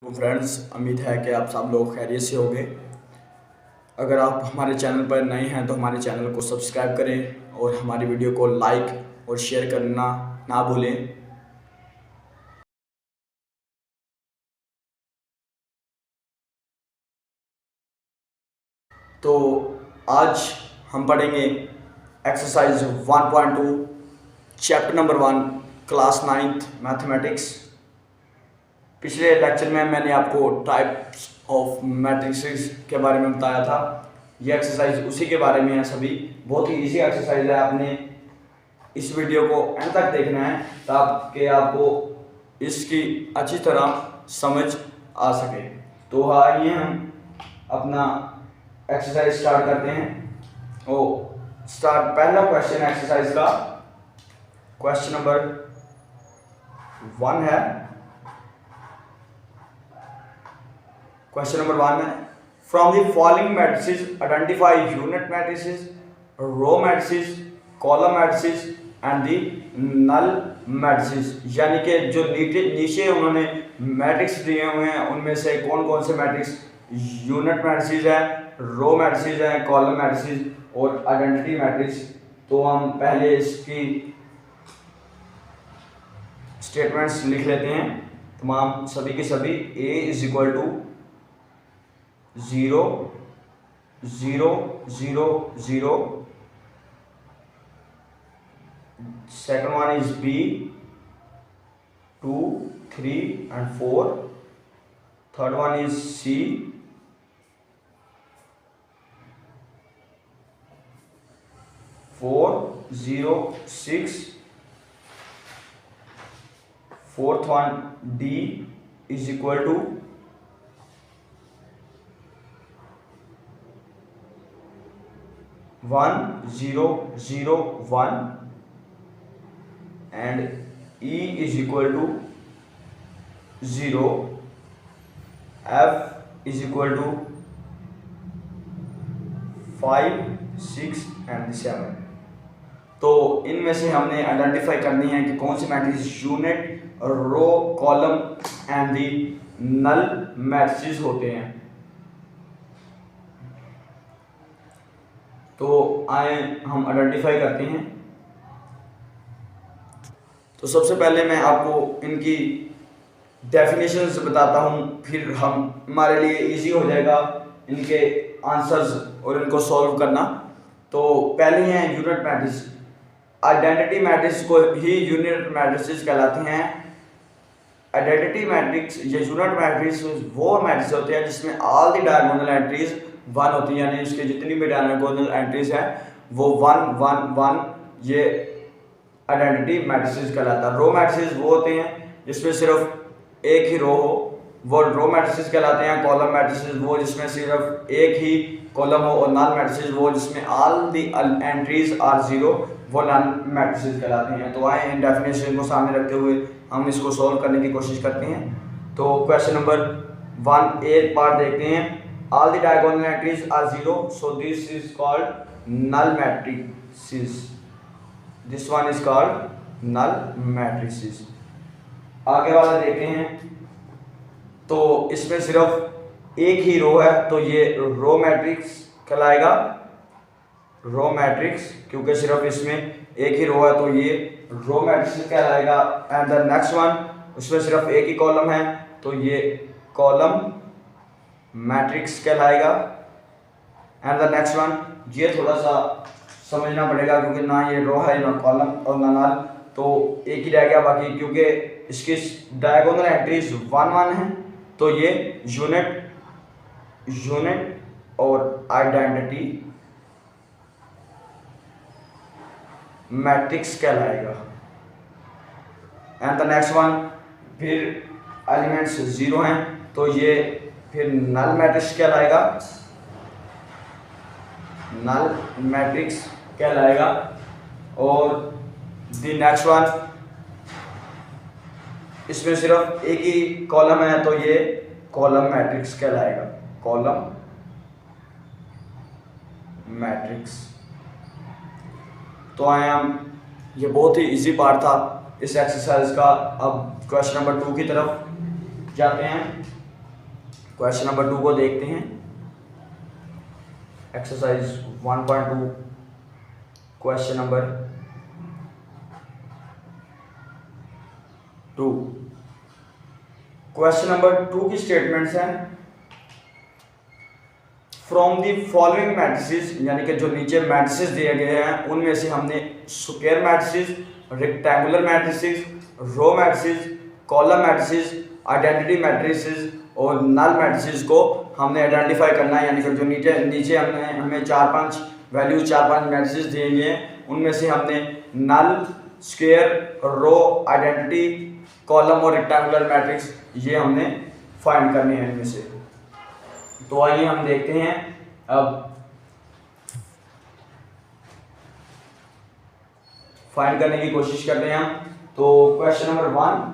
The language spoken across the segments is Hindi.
तो फ्रेंड्स, उम्मीद है कि आप सब लोग खैरियत से होंगे। अगर आप हमारे चैनल पर नए हैं तो हमारे चैनल को सब्सक्राइब करें और हमारी वीडियो को लाइक और शेयर करना ना भूलें। तो आज हम पढ़ेंगे exercise 1.2 chapter number 1 class 9th mathematics. पिछले लेक्चर में मैंने आपको टाइप्स ऑफ मैट्रिसेस के बारे में बताया था। ये एक्सरसाइज उसी के बारे में है। सभी बहुत ही इजी एक्सरसाइज है। आपने इस वीडियो को एंड तक देखना है ताकि आपको इसकी अच्छी तरह समझ आ सके। तो आइए हम अपना एक्सरसाइज स्टार्ट करते हैं। पहला क्वेश्चन एक्सरसाइज का क्वेश्चन नंबर 1 है। क्वेश्चन नंबर 1 है, from the following matrices identify unit matrices, row matrices, column matrices and the null matrices. यानी कि जो नीचे उन्होंने मैट्रिक्स दिए हुए हैं उनमें से कौन कौन से मैट्रिक्स यूनिट मैट्रिसेस है, रो मैट्रिसेस है, कॉलम मैट्रिसेस और आइडेंटिटी मैट्रिक्स। तो हम पहले इसकी स्टेटमेंट्स लिख लेते हैं तमाम सभी के सभी। A is equal to 0 0 0 0, second one is B 2 3 and 4, third one is C 4 0 6, fourth one D is equal to 1 0 0 1 and E is equal to 0, F is equal to 5 6 and 7। तो इनमें से हमने आइडेंटिफाई करनी है कि कौन सी matrix unit, row, column and the null matrix होते हैं। तो आए हम आइडेंटिफाई करते हैं। तो सबसे पहले मैं आपको इनकी डेफिनेशंस बताता हूँ, फिर हमारे लिए इजी हो जाएगा इनके आंसर्स और इनको सॉल्व करना। तो पहले हैं यूनिट मैट्रिक्स। आइडेंटिटी मैट्रिक्स को ही यूनिट मैट्रिक्स कहलाते हैं। आइडेंटिटी मैट्रिक्स या यूनिट मैट्रिक्स वो मैट्रिक्स होते हैं जिसमें ऑल द डायगोनल एंट्रीज 1 होती है, यानी इसके जितनी भी डायगोनल एंट्रीज हैं वो 1 1 1, ये आइडेंटिटी मैट्रिक्स कहलाता है। रो मैट्रिक्स वो होते हैं जिसमें सिर्फ एक ही रो हो, वो रो मैट्रिक्स कहलाते हैं। कॉलम मैट्रिक्स वो जिसमें सिर्फ एक ही कॉलम हो, और नल मैट्रिक्स वो जिसमें ऑल द एंट्रीज आर 0, वो नल मैट्रिक्स कहलाते हैं। तो आए इन डेफिनेशन को सामने रखते हुए हम इसको सॉल्व करने की कोशिश करते हैं। तो क्वेश्चन नंबर 1 एक पार्ट देखते हैं। All the diagonal entries are 0, so this is called null matrices. This one is called null matrices. आगे वाला देखते हैं। तो इसमें सिर्फ एक ही रो है तो ये रो मैट्रिक्स कहलाएगा। रो मैट्रिक्स क्योंकि सिर्फ इसमें एक ही रो है तो ये रो मैट्रिक्स कहलाएगा। एंड द नेक्स्ट वन, उसमें सिर्फ एक ही कॉलम है तो ये कॉलम मैट्रिक्स कहलाएगा। एंड द नेक्स्ट वन, ये थोड़ा सा समझना पड़ेगा क्योंकि ना ये रो है ना कॉलम और ना नल, तो एक ही रह गया बाकी। क्योंकि इसकी डायगोनल एंट्रीज 1 1 है तो ये यूनिट और आइडेंटिटी मैट्रिक्स कहलाएगा। एंड द नेक्स्ट वन, फिर एलिमेंट्स 0 हैं तो ये फिर नल मैट्रिक्स कहलाएगा। नल मैट्रिक्स कहलाएगा। और द नेक्स्ट वन, इसमें सिर्फ एक ही कॉलम है तो ये कॉलम मैट्रिक्स कहलाएगा। Column matrix. तो आए हम, ये बहुत ही इजी पार्ट था इस एक्सरसाइज का। अब क्वेश्चन नंबर 2 की तरफ जाते हैं। क्वेश्चन नंबर 2 को देखते हैं। Exercise 1.2 question number 2। Question number 2 की स्टेटमेंट्स हैं, फ्रॉम दी फॉलोइंग मैट्रिसेस, यानी कि जो नीचे मैट्रिसेस दिए गए हैं उनमें से हमने square matrices, rectangular matrices, row matrices, column matrices, identity matrices और नल मैट्रिसेस को हमने आइडेंटिफाई करना है। यानी कि जो नीचे हमें 4-5 वैल्यूज 4-5 मैट्रिसेस दिए गए हैं, उनमें से हमने नल, स्क्वायर, रो, आइडेंटिटी, कॉलम और रेक्टेंगुलर मैट्रिक्स ये हमने फाइंड करने हैं इनमें से। तो आइए हम देखते हैं। अब फाइंड करने की कोशिश करते हैं हम। तो क्वेश्चन नंबर 1,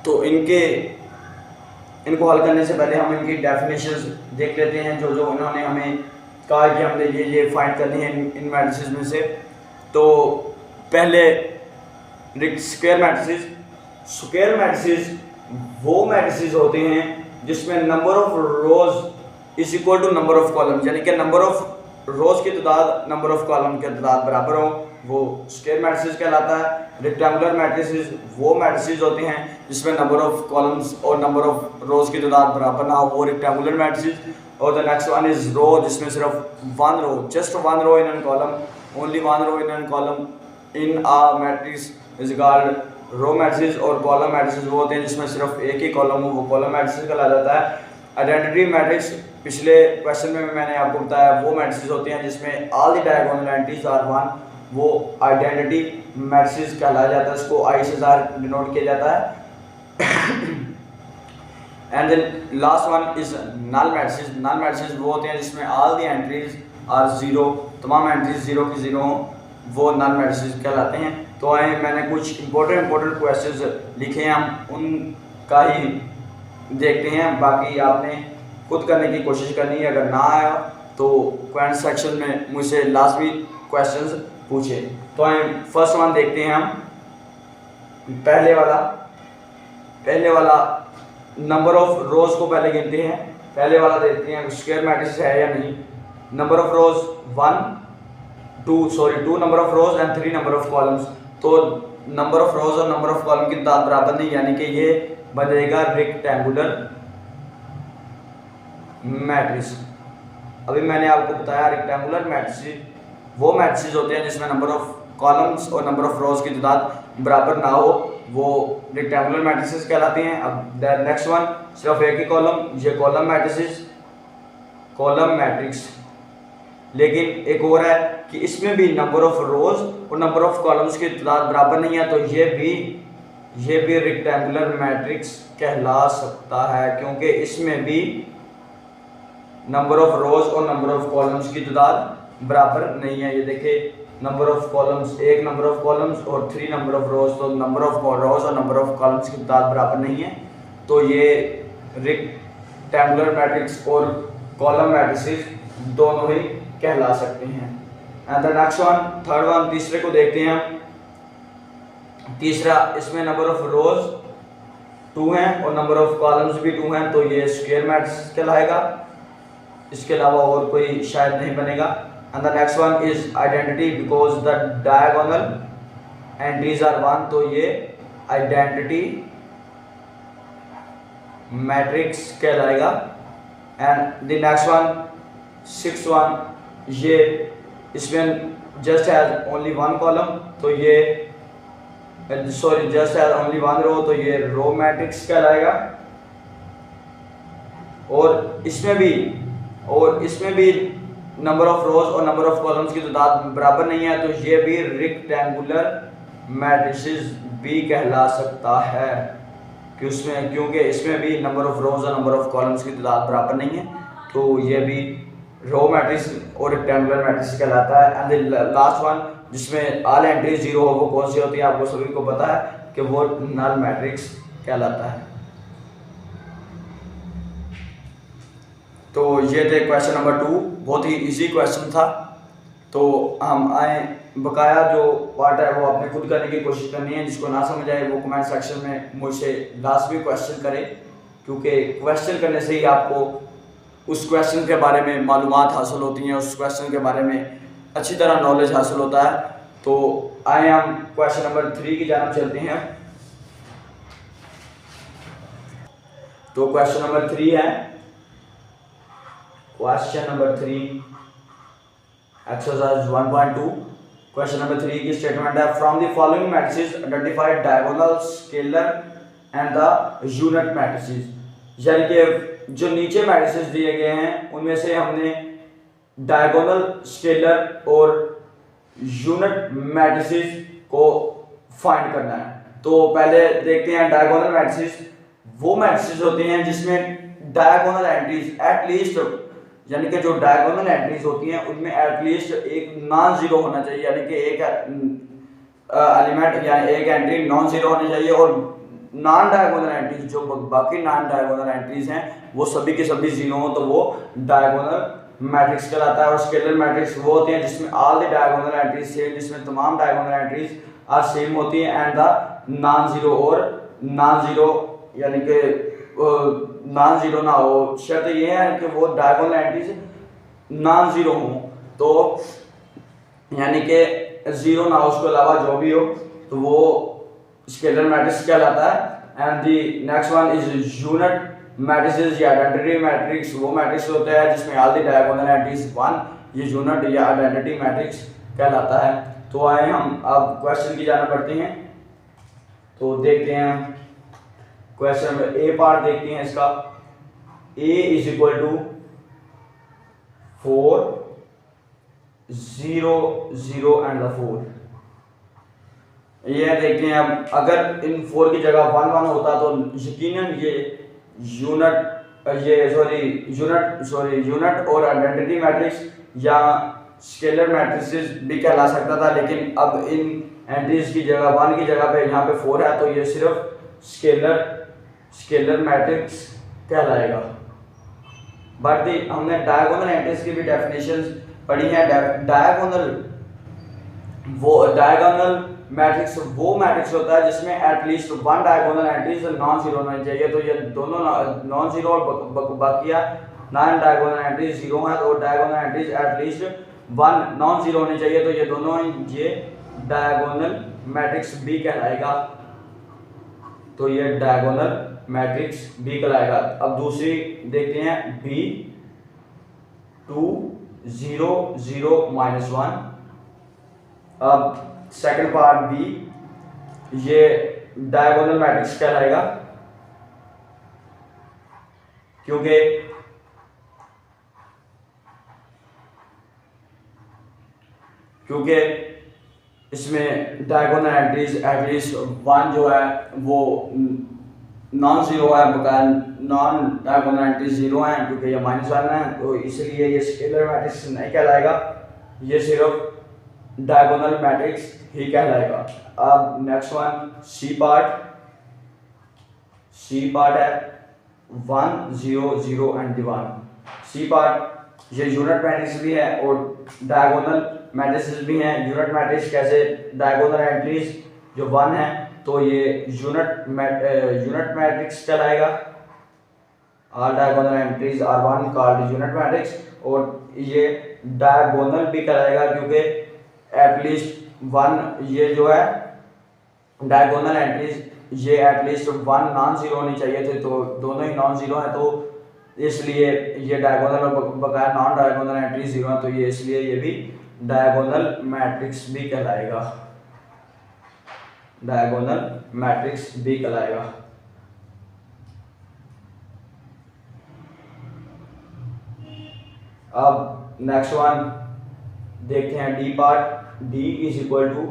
तो इनको हल करने से पहले हम इनकी डेफिनेशंस देख लेते हैं, जो उन्होंने हमें कहा कि हमने ये फाइंड करनी है इन मैट्रिसेस में से। तो पहले स्क्वायर मैट्रिसेस वो मैट्रिसेस होते हैं जिसमें number of rows is equal to number of column, यानी कि नंबर ऑफ रोज की तादाद नंबर ऑफ कॉलम की तादाद बराबर हो, वो स्क्वायर मैट्रिसेस कहलाता है। रेक्टेंगुलर मैट्रिसेस वो मैट्रिसेस होते हैं जिसमें नंबर ऑफ कॉलम्स और नंबर ऑफ रोज की तादाद बराबर ना हो, वो रेक्टेंगुलर मैट्रिसेस। और the next one is row, जिसमें सिर्फ one row, just one row in an column, only one row in an column in a matrix is called row matrices. और कॉलम मैट्रिसेस वो होते हैं जिसमें सिर्फ एक ही कॉलम हो, वो कॉलम मैट्रिसेस कहला जाता है। आइडेंटिटी मैट्रिक्स पिछले क्वेश्चन में मैंने आपको बताया वो मैट्रिसेस होते हैं जिसमें all the diagonal entries are one, वो आइडेंटिटी मैट्रिसेस कहलाया जाता है, इसको आई से डिनोट किया जाता है। And then last one is null matrices. Null matrices वो होते हैं जिसमें all the entries are zero, तमाम एंट्रीज जीरो की जीरो हो, वो नल मैट्रिसेस कहलाते हैं। तो आए मैंने कुछ इंपॉर्टेंट क्वेश्चंस लिखे हैं, हम उनका ही देखते हैं, बाकी आपने खुद करने की कोशिश करनी है। अगर ना आया तो कमेंट सेक्शन में मुझसे लाजमी क्वेश्चंस पूछे। तो आए फर्स्ट वन देखते हैं हम। पहले वाला नंबर ऑफ रोज को पहले गिनते हैं। पहले वाला देखते हैं स्क्वायर मैट्रिक्स है या नहीं। Number of rose 2 number of rose and 3 number of columns. तो नंबर ऑफ रोज और नंबर ऑफ कॉलम की तादाद बराबर नहीं, यानी कि ये बनेगा रेक्टेंगुलर मैट्रिक्स। अभी मैंने आपको बताया रेक्टेंगुलर मैट्रिक्स वो मैट्रिक्स होते हैं जिसमें नंबर ऑफ कॉलम्स और नंबर ऑफ रोज की तादाद बराबर ना हो, वो रेक्टेंगुलर मैट्रिक्स कहलाते हैं। अब नेक्स्ट वन सिर्फ एक ही कॉलम, ये कॉलम मैट्रिक्स। लेकिन एक और है कि इसमें भी नंबर ऑफ रोज और नंबर ऑफ कॉलम्स की तादाद बराबर नहीं है, तो ये भी रेक्टेंगुलर मैट्रिक्स कहला सकता है, क्योंकि इसमें भी नंबर ऑफ रोज और नंबर ऑफ कॉलम्स की तादाद बराबर नहीं है। ये देखिए नंबर ऑफ कॉलम्स, एक नंबर ऑफ कॉलम्स और 3 नंबर ऑफ रोज, तो नंबर ऑफ रोज और नंबर ऑफ कॉलम्स की तादाद बराबर नहीं है, तो ये रेक्टेंगुलर मैट्रिक्स और कॉलम मैट्रिक्स दोनों ही कहला सकते हैं। And the next one, third one, तीसरे को देखते हैं हम। तीसरा, इसमें नंबर ऑफ रोज 2 हैं और नंबर ऑफ कॉलम्स भी 2 हैं, तो ये स्क्वायर मैट्रिक्स कहलाएगा, इसके अलावा और कोई शायद नहीं बनेगा। And the next one is identity, because the diagonal entries are 1, तो ये आइडेंटिटी मैट्रिक्स कहलाएगा। And the next one, 6th one, ये इसमें जस्ट हैज ओनली 1 कॉलम, तो ये जस्ट हैज ओनली 1 रो, तो ये रो मैट्रिक्स कहलाएगा। और इसमें भी नंबर ऑफ रोज और नंबर ऑफ कॉलम्स की तादाद बराबर नहीं है, तो ये भी रेक्टेंगुलर मैट्रिक्स भी कहला सकता है, क्योंकि इसमें भी नंबर ऑफ रोज और नंबर ऑफ कॉलम्स की तादाद बराबर नहीं है, तो ये भी रो मैट्रिक्स और रेक्टेंगुलर मैट्रिक्स कहलाता है। एंड द लास्ट वन, जिसमें ऑल एंट्री 0 हो, वो कौन सी होती है, आपको सभी को पता है कि वो नल मैट्रिक्स कहलाता है। तो ये थे क्वेश्चन नंबर 2, बहुत ही इजी क्वेश्चन था। तो हम आए बकाया जो पार्ट है वो आपने खुद करने की कोशिश करनी है। जिसको ना समझ आए वो कमेंट सेक्शन में मुझसे लास्ट में क्वेश्चन करे, क्योंकि क्वेश्चन करने से ही आपको उस क्वेश्चन के बारे में मालूमात हासिल होती हैं, उस क्वेश्चन के बारे में अच्छी तरह नॉलेज हासिल होता है। तो आए हम क्वेश्चन नंबर 3 की जानब चलते हैं। तो क्वेश्चन नंबर 3 है, question number 3 exercise 1.2। Question number 3 की स्टेटमेंट है, from the following matrices identify diagonal, scalar and the unit matrices. यानी कि जो नीचे मैट्रिसेस दिए गए हैं उनमें से हमने डायगोनल, स्केलर और यूनिट मैट्रिसेस को फाइंड करना है। तो पहले देखते हैं डायगोनल मैट्रिसेस। वो मैट्रिसेस होते हैं जिसमें डायगोनल एंट्रीज एटलीस्ट, यानी कि जो डायगोनल एंट्रीज होती हैं उनमें एटलीस्ट एक नॉन जीरो होना चाहिए, यानी कि एक एलिमेंट या एक एंट्री नॉन जीरो होनी चाहिए। और नॉन डायगोनल एंट्रीज, जो बाकी नॉन डायगोनल एंट्रीज हैं वो सभी के सभी जीरो हो, तो वो डायगोनल मैट्रिक्स कहलाता है। और स्केलर मैट्रिक्स वो होते हैं जिसमें all the diagonal entries same, जिसमें तमाम डायगोनल एंट्रीज आर सेम होती हैं एंड द नॉन जीरो, और नॉन जीरो यानी कि नॉन जीरो ना हो, शर्त ये है कि वो डायगोनल एंट्रीज नॉन जीरो हो, तो यानी कि जीरो ना हो, उसके अलावा जो भी हो तो वो स्केलर मैट्रिक्स कहलाता है। And the next one is unit matrices या आइडेंटिटी मैट्रिक्स। वो मैट्रिक्स होता है जिसमें ऑल द डायगोनल एंट्रीज 1, ये यूनिट या आइडेंटिटी मैट्रिक्स कहलाता है। तो आए हम अब क्वेश्चन की जाना पड़ते हैं। तो देखते हैं हम क्वेश्चन नंबर ए पार्ट देखते हैं इसका। a is equal to 4 0 0 and 4। ये देखते हैं अब, अगर इन 4 की जगह 1 1 होता तो यकीनन ये यूनिट और आइडेंटिटी मैट्रिक्स या स्केलर मैट्रिसेस भी कहला सकता था। लेकिन अब इन एंट्रीज की जगह 1 की जगह पे यहाँ पे 4 है, तो ये सिर्फ स्केलर मैट्रिक्स कहलाएगा। बट हमने डायगोनल एंट्रीज की भी डेफिनेशंस पढ़ी है। डायगोनल मैट्रिक्स वो मैट्रिक्स होता है जिसमें at least 1 diagonal entries non zero होनी चाहिए। तो ये दोनों नॉन जीरो और बाकिया नॉन डायगोनल एंट्रीज जीरो हैं, तो diagonal entries at least 1 non zero होनी चाहिए। तो ये दोनों ये डायगोनल मैट्रिक्स बी कहलाएगा। तो ये डायगोनल मैट्रिक्स बी कहलाएगा। अब दूसरी देखते हैं बी 2 0 0 -1। अब सेकंड पार्ट बी, ये डायगोनल मैट्रिक्स कहलाएगा क्योंकि इसमें डायगोनल एंट्रीज एटलीस्ट 1 जो है वो नॉन जीरो है, बकाया नॉन डायगोनल एंट्रीज जीरो हैं क्योंकि ये -1 है। तो इसलिए ये स्केलर मैट्रिक्स नहीं कहलाएगा, ये सिर्फ डायगोनल मैट्रिक्स ही कहलाएगा। अब नेक्स्ट वन सी पार्ट है 1 0 0 एंड 1। सी पार्ट ये यूनिट मैट्रिक्स भी है और डायगोनल मैट्रिक्स भी हैं। यूनिट मैट्रिक्स कैसे, डायगोनल एंट्रीज जो 1 है तो ये यूनिट मैट्रिक्स कहलाएगा। All diagonal entries are 1 called unit matrix. और ये डायगोनल भी कहलाएगा क्योंकि एटलीस्ट 1 ये जो है डायगोनल एंट्रीज ये एटलीस्ट 1 नॉन जीरो होनी चाहिए थे, तो दोनों ही नॉन जीरो हैं, तो इसलिए ये डायगोनल और बकाया नॉन डायगोनल एंट्री जीरो है, तो ये इसलिए ये भी डायगोनल मैट्रिक्स भी कहलाएगा। डायगोनल मैट्रिक्स भी कहलाएगा। अब नेक्स्ट वन देखते हैं D part. D is equal to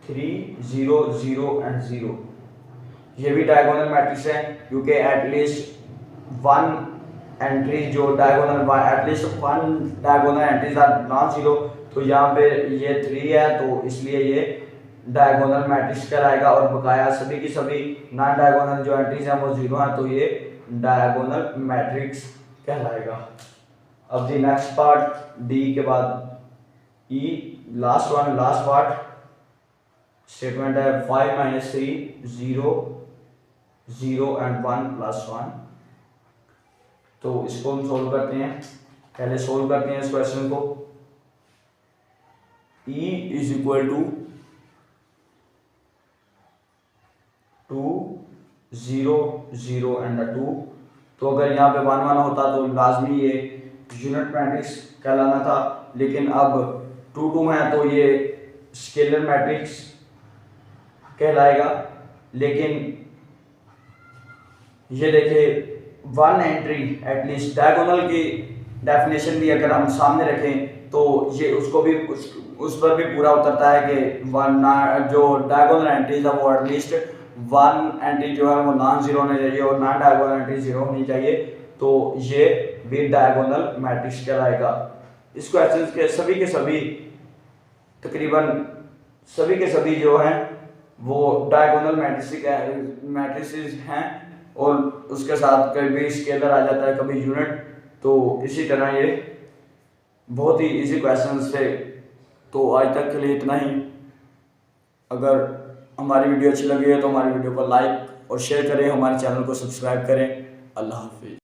3 0 0 and 0। ये भी डायगोनल मैट्रिक्स है क्योंकि एटलीस्ट 1 एंट्री जो diagonal at least 1 diagonal entries are non zero, तो यहाँ पे ये 3 है तो इसलिए ये डायगोनल मैट्रिक्स कहलाएगा। और बकाया सभी की सभी नॉन डायगोनल जो एंट्रीज हैं वो जीरो हैं, तो ये डायगोनल मैट्रिक्स कहलाएगा। अब दी नेक्स्ट पार्ट डी के बाद ई लास्ट पार्ट स्टेटमेंट है 5 - 3 0 0 एंड 1 + 1। तो इसको हम सोल्व करते हैं। पहले सोल्व करते हैं इस क्वेश्चन को। E is equal to 2 0 0 and 2। तो अगर यहाँ पे 1 1 होता तो लाजमी ये यूनिट मैट्रिक्स कहलाना था, लेकिन अब 2 2 है तो ये स्केलर मैट्रिक्स कहलाएगा। लेकिन ये देखिए 1 एंट्री एटलीस्ट डायगोनल की डेफिनेशन भी अगर हम सामने रखें तो ये उसको भी उस पर भी पूरा उतरता है कि जो डायगोनल एंट्रीज है वो एटलीस्ट 1 एंट्री जो है वो नॉन जीरो होनी चाहिए और नॉन डायगोनल एंट्री जीरो होनी चाहिए। तो ये भी डायगोनल मैट्रिक्स कहलाएगा। इस क्वेश्चन के सभी तकरीबन सभी के सभी जो हैं वो डायगोनल मैट्रिसेस हैं और उसके साथ कभी स्केलर आ जाता है, कभी यूनिट। तो इसी तरह ये बहुत ही इजी क्वेश्चंस थे। तो आज तक के लिए इतना ही। अगर हमारी वीडियो अच्छी लगी है तो हमारी वीडियो को लाइक और शेयर करें, हमारे चैनल को सब्सक्राइब करें। अल्लाह हाफिज़।